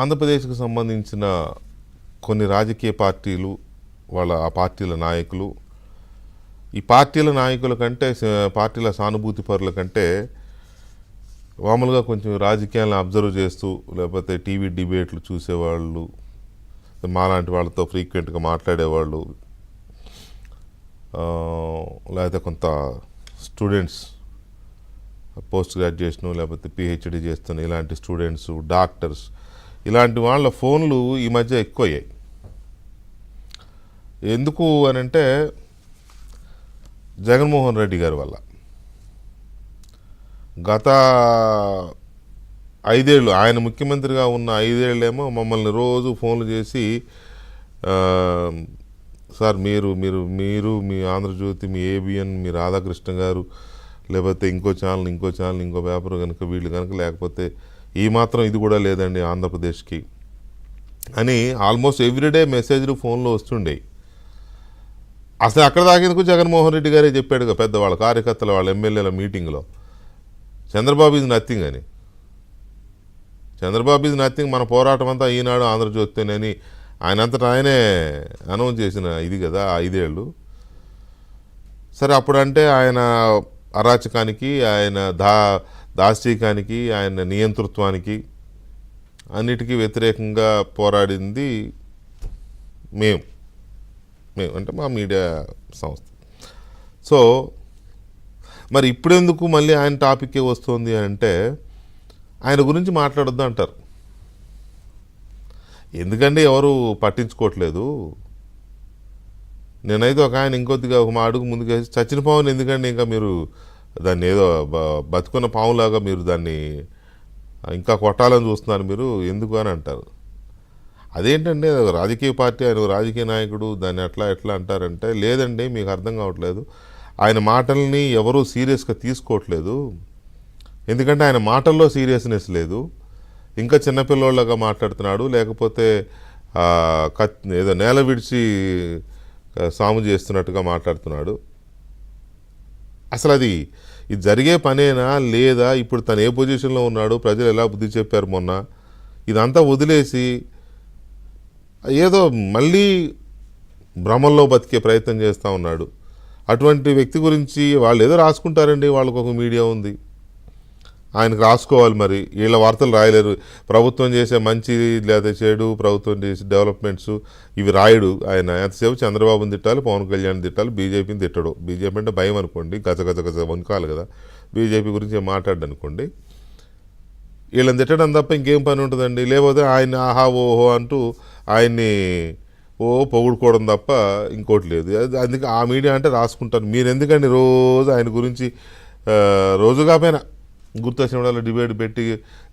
ఆంధ్రప్రదేశ్కి సంబంధించిన కొన్ని రాజకీయ పార్టీలు ఆ పార్టీల నాయకులు ఈ పార్టీల నాయకుల కంటే పార్టీల సానుభూతి పరుల కంటే మామూలుగా కొంచెం రాజకీయాలను అబ్జర్వ్ చేస్తూ లేకపోతే టీవీ డిబేట్లు చూసేవాళ్ళు మాలాంటి వాళ్ళతో ఫ్రీక్వెంట్గా మాట్లాడేవాళ్ళు లేకపోతే కొంత స్టూడెంట్స్ పోస్ట్ గ్రాడ్యుయేషను లేకపోతే పిహెచ్డి చేస్తున్న ఇలాంటి స్టూడెంట్స్ డాక్టర్స్ ఇలాంటి వాళ్ళ ఫోన్లు ఈ మధ్య ఎక్కువయ్యాయి. ఎందుకు అని అంటే జగన్మోహన్ రెడ్డి గారి వల్ల గత 5 ఏళ్ళు ఆయన ముఖ్యమంత్రిగా ఉన్న 5 ఏళ్ళేమో మమ్మల్ని రోజు ఫోన్లు చేసి సార్ మీరు మీరు మీరు మీ ఆంధ్రజ్యోతి మీ ఏబిఎన్ మీ రాధాకృష్ణ గారు లేకపోతే ఇంకో ఛానల్ ఇంకో పేపర్ కనుక వీళ్ళు కనుక లేకపోతే ఈ మాత్రం ఇది కూడా లేదండి ఆంధ్రప్రదేశ్కి అని ఆల్మోస్ట్ ఎవ్రీడే మెసేజ్లు ఫోన్లో వస్తుండే. అసలు అక్కడ దాకేందుకు జగన్మోహన్ రెడ్డి గారే చెప్పాడుగా పెద్దవాళ్ళ కార్యకర్తల వాళ్ళ ఎమ్మెల్యేల మీటింగ్లో చంద్రబాబు ఈజ్ నథింగ్ అని. చంద్రబాబు ఈజ్ నథింగ్, మన పోరాటం అంతా ఈనాడు ఆంధ్రజ్యోతిని ఆయనంతటా ఆయనే అనౌన్స్ చేసిన ఇది కదా 5 ఏళ్ళు. సరే అప్పుడంటే ఆయన అరాచకానికి ఆయన దాష్టీకానికి ఆయన నియంతృత్వానికి అన్నిటికీ వ్యతిరేకంగా పోరాడింది మేము అంటే మా మీడియా సంస్థ. సో మరి ఇప్పుడెందుకు మళ్ళీ ఆయన టాపిక్కే వస్తుంది అంటే ఆయన గురించి మాట్లాడొద్దు అంటారు. ఎందుకంటే ఎవరు పట్టించుకోవట్లేదు. నేనైతే ఒక ఆయన ఇంకొద్దిగా ఒక మా అడుగు ముందుకేసి చచ్చిన పావుని ఎందుకంటే ఇంకా మీరు దాన్ని ఏదో బతుకున్న పావులాగా మీరు దాన్ని ఇంకా కొట్టాలని చూస్తున్నారు మీరు ఎందుకు అని అంటారు. అదేంటంటే రాజకీయ పార్టీ ఆయన రాజకీయ నాయకుడు దాన్ని ఎట్లా అంటారంటే లేదండి మీకు అర్థం కావట్లేదు, ఆయన మాటల్ని ఎవరూ సీరియస్గా తీసుకోవట్లేదు. ఎందుకంటే ఆయన మాటల్లో సీరియస్నెస్ లేదు, ఇంకా చిన్నపిల్లోళ్ళగా మాట్లాడుతున్నాడు, లేకపోతే ఏదో నేల విడిచి సాము చేస్తున్నట్టుగా మాట్లాడుతున్నాడు. అసలు ఇది జరిగే పనేనా లేదా? ఇప్పుడు తను ఏ పొజిషన్లో ఉన్నాడు, ప్రజలు ఎలా బుద్ధి చెప్పారు మొన్న, ఇదంతా వదిలేసి ఏదో మళ్ళీ భ్రమంలో బతికే ప్రయత్నం చేస్తూ ఉన్నాడు. అటువంటి వ్యక్తి గురించి వాళ్ళు ఏదో రాసుకుంటారండి, వాళ్ళకు ఒక మీడియా ఉంది, ఆయనకు రాసుకోవాలి. మరి వీళ్ళ వార్తలు రాయలేరు. ప్రభుత్వం చేసే మంచి లేదా చెడు, ప్రభుత్వం చేసే డెవలప్మెంట్స్ ఇవి రాయడు ఆయన. ఎంతసేపు చంద్రబాబుని తిట్టాలి, పవన్ కళ్యాణ్ తిట్టాలి, బీజేపీని తిట్టడు. బీజేపీ అంటే భయం అనుకోండి, గజ వణుకాలి కదా, బీజేపీ గురించి మాట్లాడు అనుకోండి. వీళ్ళని తిట్టడం తప్ప ఇంకేం పని ఉంటుందండి. లేకపోతే ఆయన ఆహా ఓహో అంటూ ఆయన్ని పొగుడుకోవడం తప్ప ఇంకోటి లేదు. అందుకే ఆ మీడియా అంటే రాసుకుంటారు. మీరు ఎందుకండి రోజు ఆయన గురించి రోజుగా పైన గుర్తు వచ్చిన వాళ్ళ డిబేట్ పెట్టి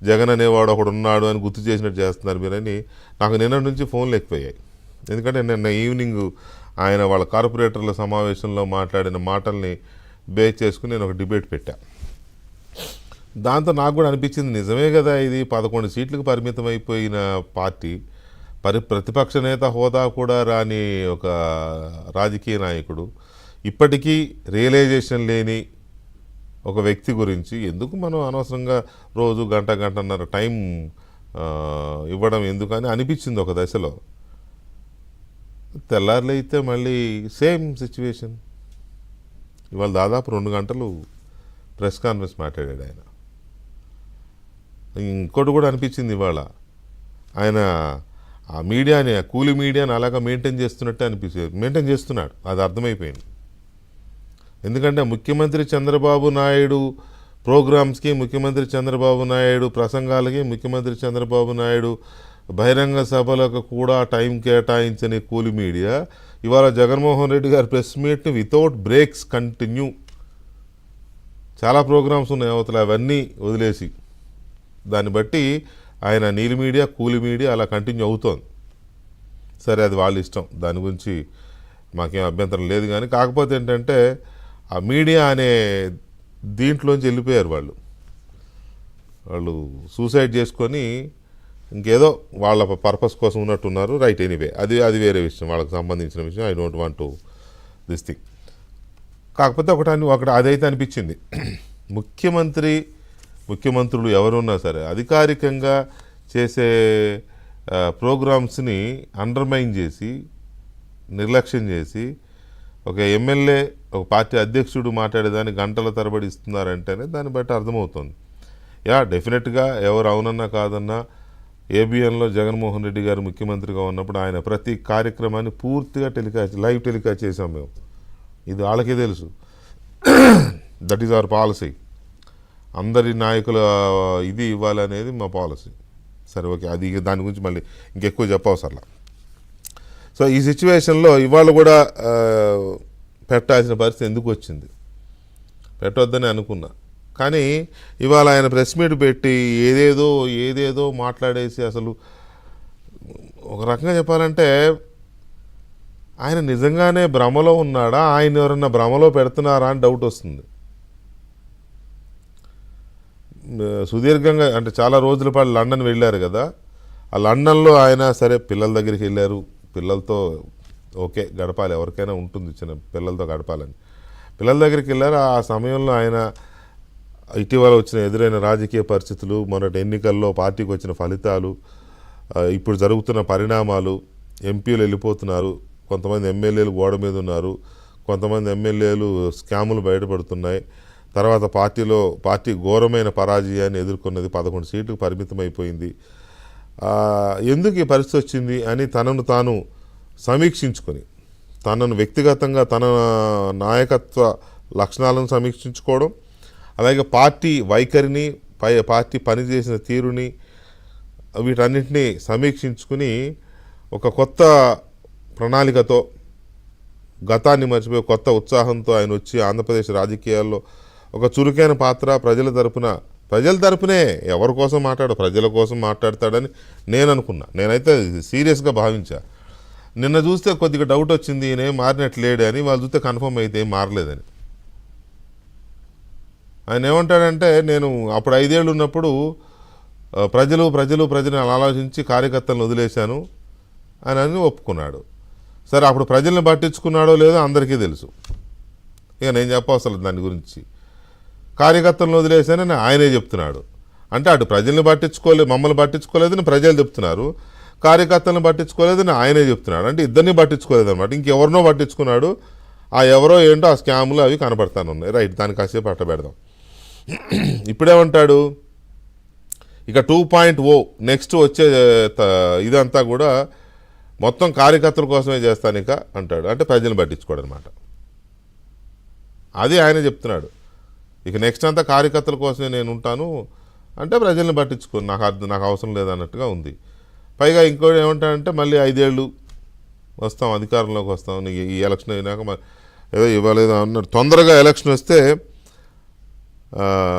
జగన్ అనేవాడు ఒకడు ఉన్నాడు అని గుర్తు చేసినట్టు చేస్తున్నారు మీరని నాకు నిన్న నుంచి ఫోన్లు ఎక్కువయ్యాయి. ఎందుకంటే నిన్న ఈవినింగ్ ఆయన వాళ్ళ కార్పొరేటర్ల సమావేశంలో మాట్లాడిన మాటల్ని బేస్ చేసుకుని నేను ఒక డిబేట్ పెట్టా. దాంతో నాకు కూడా అనిపించింది నిజమే కదా, ఇది 11 సీట్లకు పరిమితం అయిపోయిన పార్టీ, ప్రతిపక్ష నేత హోదా కూడా రాని ఒక రాజకీయ నాయకుడు, ఇప్పటికీ రియలైజేషన్ లేని ఒక వ్యక్తి గురించి ఎందుకు మనం అనవసరంగా రోజు గంటన్నర టైం ఇవ్వడం ఎందుకని అనిపించింది ఒక దశలో. తెల్లారులైతే మళ్ళీ సేమ్ సిచ్యువేషన్. ఇవాళ దాదాపు 2 గంటలు ప్రెస్ కాన్ఫరెన్స్ మాట్లాడాడు ఆయన. ఇంకోటి కూడా అనిపించింది ఇవాళ ఆయన ఆ మీడియాని, కూలి మీడియాని అలాగా మెయింటైన్ చేస్తున్నట్టే అనిపించేది. మెయింటైన్ చేస్తున్నాడు, అది అర్థమైపోయింది. ఎందుకంటే ముఖ్యమంత్రి చంద్రబాబు నాయుడు ప్రోగ్రామ్స్కి, ముఖ్యమంత్రి చంద్రబాబు నాయుడు ప్రసంగాలకి, ముఖ్యమంత్రి చంద్రబాబు నాయుడు బహిరంగ సభలకు కూడా టైం కేటాయించని కూలి మీడియా ఇవాళ జగన్మోహన్ రెడ్డి గారి ప్రెస్ మీట్ని వితౌట్ బ్రేక్స్ కంటిన్యూ, చాలా ప్రోగ్రామ్స్ ఉన్నాయి అవతల, అవన్నీ వదిలేసి దాన్ని బట్టి ఆయన నీలి మీడియా కూలి మీడియా అలా కంటిన్యూ అవుతోంది. సరే అది వాళ్ళ ఇష్టం, దాని గురించి మాకేం అభ్యంతరం లేదు. కానీ కాకపోతే ఏంటంటే ఆ మీడియా అనే దీంట్లోంచి వెళ్ళిపోయారు వాళ్ళు సూసైడ్ చేసుకొని ఇంకేదో వాళ్ళ పర్పస్ కోసం ఉన్నట్టున్నారు. రైట్, ఎనీవే అది వేరే విషయం, వాళ్ళకి సంబంధించిన విషయం. I don't want to this thing. కాకపోతే ఒకటి అదైతే అనిపించింది, ముఖ్యమంత్రులు ఎవరున్నా సరే అధికారికంగా చేసే ప్రోగ్రామ్స్ని అండర్మైన్ చేసి నిర్లక్ష్యం చేసి ఒక ఎమ్మెల్యే ఒక పార్టీ అధ్యక్షుడు మాట్లాడేదాన్ని గంటల తరబడి ఇస్తున్నారంటేనే దాన్ని బట్టి అర్థమవుతుంది. డెఫినెట్గా ఎవరు అవునన్నా కాదన్నా ఏబిఎన్లో జగన్మోహన్ రెడ్డి గారు ముఖ్యమంత్రిగా ఉన్నప్పుడు ఆయన ప్రతి కార్యక్రమాన్ని పూర్తిగా లైవ్ టెలికాస్ట్ చేసాం మేము. ఇది వాళ్ళకే తెలుసు. That is our policy. అందరి నాయకుల ఇది ఇవ్వాలనేది మా పాలసీ. సరే, ఓకే, అది దాని గురించి మళ్ళీ ఇంకెక్కువ చెప్పవసరలా. సో ఈ సిచ్యువేషన్లో ఇవాళ కూడా పెట్టాల్సిన పరిస్థితి ఎందుకు వచ్చింది? పెట్టొద్దని అనుకున్నా. కానీ ఇవాళ ఆయన ప్రెస్ మీట్ పెట్టి ఏదేదో మాట్లాడేసి అసలు ఒక రకంగా చెప్పాలంటే ఆయన నిజంగానే భ్రమలో ఉన్నాడా, ఆయన ఎవరన్నా భ్రమలో పెడుతున్నారా అని డౌట్ వస్తుంది. సుదీర్ఘంగా అంటే చాలా రోజుల పాటు లండన్ వెళ్ళారు కదా. ఆ లండన్లో ఆయన సరే పిల్లల దగ్గరికి వెళ్ళారు, పిల్లలతో ఓకే గడపాలి, ఎవరికైనా ఉంటుంది చిన్న పిల్లలతో గడపాలని. పిల్లల దగ్గరికి వెళ్ళారు. ఆ సమయంలో ఆయన ఇటీవల ఎదురైన రాజకీయ పరిస్థితులు, మొన్నటి ఎన్నికల్లో పార్టీకి వచ్చిన ఫలితాలు, ఇప్పుడు జరుగుతున్న పరిణామాలు, ఎంపీలు వెళ్ళిపోతున్నారు, కొంతమంది ఎమ్మెల్యేలు గోడ మీద ఉన్నారు, కొంతమంది ఎమ్మెల్యేలు స్కాములు బయటపడుతున్నాయి, తర్వాత పార్టీ ఘోరమైన పరాజయాన్ని ఎదుర్కొన్నది, 11 సీట్లకు పరిమితం అయిపోయింది. ఎందుకు ఈ పరిస్థితి వచ్చింది అని తనను తాను సమీక్షించుకొని, తనను వ్యక్తిగతంగా తన నాయకత్వ లక్షణాలను సమీక్షించుకోవడం, అలాగే పార్టీ వైఖరిని, పార్టీ పనిచేసిన తీరుని, వీటన్నిటినీ సమీక్షించుకుని ఒక కొత్త ప్రణాళికతో, గతాన్ని మర్చిపోయి కొత్త ఉత్సాహంతో ఆయన వచ్చి ఆంధ్రప్రదేశ్ రాజకీయాల్లో ఒక చురుకైన పాత్ర, ప్రజల తరపునే ఎవరి కోసం ప్రజల కోసం మాట్లాడతాడని నేను అనుకున్నా. నేనైతే సీరియస్గా భావించా. నిన్న చూస్తే కొద్దిగా డౌట్ వచ్చింది, ఈయన మారినట్లేడు అని. వాళ్ళు చూస్తే కన్ఫర్మ్ అయితే ఏం మారలేదని. ఆయన ఏమంటాడంటే, నేను అప్పుడు 5 ఏళ్ళు ఉన్నప్పుడు ప్రజలను ఆలోచించి కార్యకర్తలను వదిలేశాను అని ఒప్పుకున్నాడు. సరే, అప్పుడు ప్రజల్ని పట్టించుకున్నాడో లేదో అందరికీ తెలుసు, ఇక నేను చెప్పవసరం దాని గురించి. కార్యకర్తలను వదిలేశానని ఆయనే చెప్తున్నాడు. అంటే అటు ప్రజల్ని మమ్మల్ని పట్టించుకోలేదని ప్రజలు చెప్తున్నారు, కార్యకర్తలను పట్టించుకోలేదని ఆయనే చెప్తున్నాడు. అంటే ఇద్దరిని పట్టించుకోలేదన్నమాట. ఇంకెవరినో పట్టించుకున్నాడు. ఆ ఎవరో ఏంటో ఆ స్కాములు అవి కనపడతానున్నాయి. రైట్, దాన్ని కాసేపు పట్టబెడదాం. ఇప్పుడేమంటాడు, ఇక 2.0 నెక్స్ట్ వచ్చే ఇదంతా కూడా మొత్తం కార్యకర్తల కోసమే చేస్తాను ఇక అంటాడు. అంటే ప్రజలను పట్టించుకోడు అనమాట. అది ఆయన చెప్తున్నాడు. ఇక నెక్స్ట్ అంతా కార్యకర్తల కోసమే నేను ఉంటాను అంటే ప్రజల్ని పట్టించుకోను, నాకు అవసరం లేదన్నట్టుగా ఉంది. పైగా ఇంకోటి ఏమంటాడంటే, మళ్ళీ 5 ఏళ్ళు వస్తాం, అధికారంలోకి వస్తాం, నీకు ఈ ఎలక్షన్ అయినాక ఏదో ఇవ్వలేదు అన్నాడు. తొందరగా ఎలక్షన్ వస్తే